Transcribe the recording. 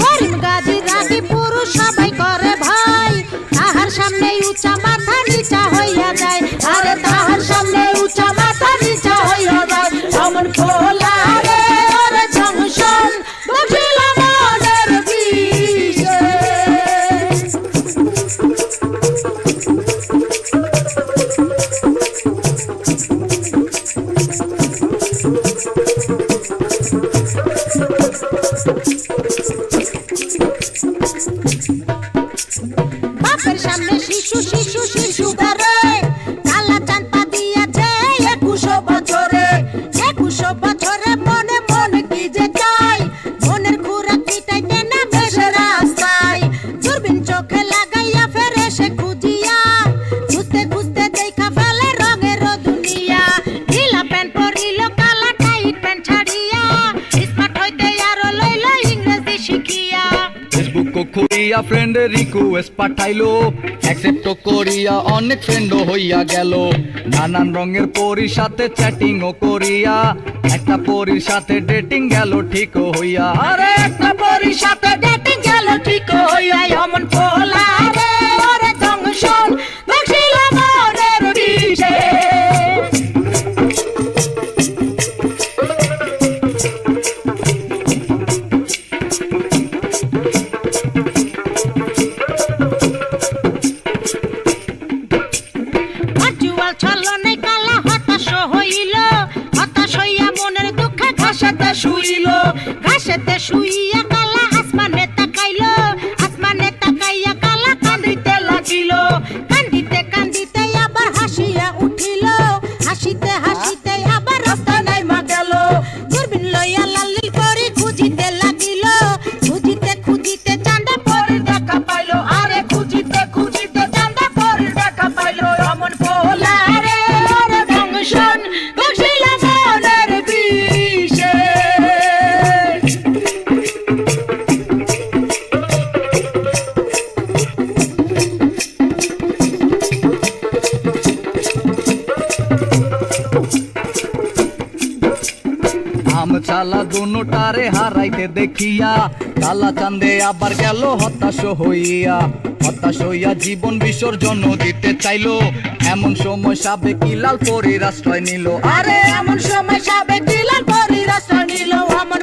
করিম গাজী রাগী পুরুষ সবাই করে ভাই, তাহার সামনে উঁচা মাথা নিচা হইয়া যায়, আরে তাহার সামনে উঁচা মাথা নিচা হইয়া যায়। অমন খোলা রে ওরে জংশন বসিল মনের বিষে। বাপের সামনে শিশু শিশু শিশু করে, কালা চাঁদ পা দিয়াছে 21 বছরে। 21 বছরে মনে মনে কি যে চাই, মনের খুরা কিটাইতে না বেশে রাস্তায়। দূরবীন চোখে লাগাইয়া ফেরে সে খুঁজিয়া, খুঁজতে খুঁজতে দেখা ফেলে রঙের দুনিয়া। ঢিলা প্যান্ট পরিল কালা টাইট প্যান্ট ছাড়িয়া, স্মার্ট হইতে আরো লইল ইংরেজি শিখিয়া। ফেসবুক করিয়া ফ্রেন্ড রিকোয়েস্ট পাঠাইলো, অ্যাকসেপ্ট করিয়া অনেক ফ্রেন্ডও হইয়া গেল। নানান রঙের পরির সাথে চ্যাটিংও করিয়া, একটা পরির সাথে ডেটিং গেল ঠিক হইয়া। আরে একটা পরির সাথে ডেটিং গেল ঠিক হইয়া। অমন খোলা রে ওরে জংশন বসিল মনের বিষে। ভার্চুয়াল ছলনায় কালা হতাশ হইল, হতাশ হইয়া মনের দুঃখে ঘাসেতে শুইল। ঘাসেতে শুইয়া কালা আসমানে তাকাইল, আসমানে তাকাইয়া কালা কান্দিতে লাগিল। কান্দিতে কান্দিতে আবার হাসিয়া উঠিল, হাসিতে হাসিতে আবার রাস্তা নাইমা গেল। দূরবীন লইয়া লাল্লিল করি খুঁজিতে লাগিল, খুঁজিতে খুঁজিতে চাঁদা পরির দেখা পাইল। আরে খুঁজিতে খুঁজিতে চাঁদা পরির দেখা পাইল। অমন খোলা রে ওরে জংশন বসিল মনের বিষে। আম চালা দুটারে হারাইতে দেখিয়া, কালা চাঁদে আবার গেল হতাশ হইয়া। হতাশ হইয়া জীবন বিসর্জন দিতে চাইলো, এমন সময় সাবেক লাল পরির আশ্রয় নিল। আরে এমন সময় সাবেক লাল পরির আশ্রয় নিল। অমন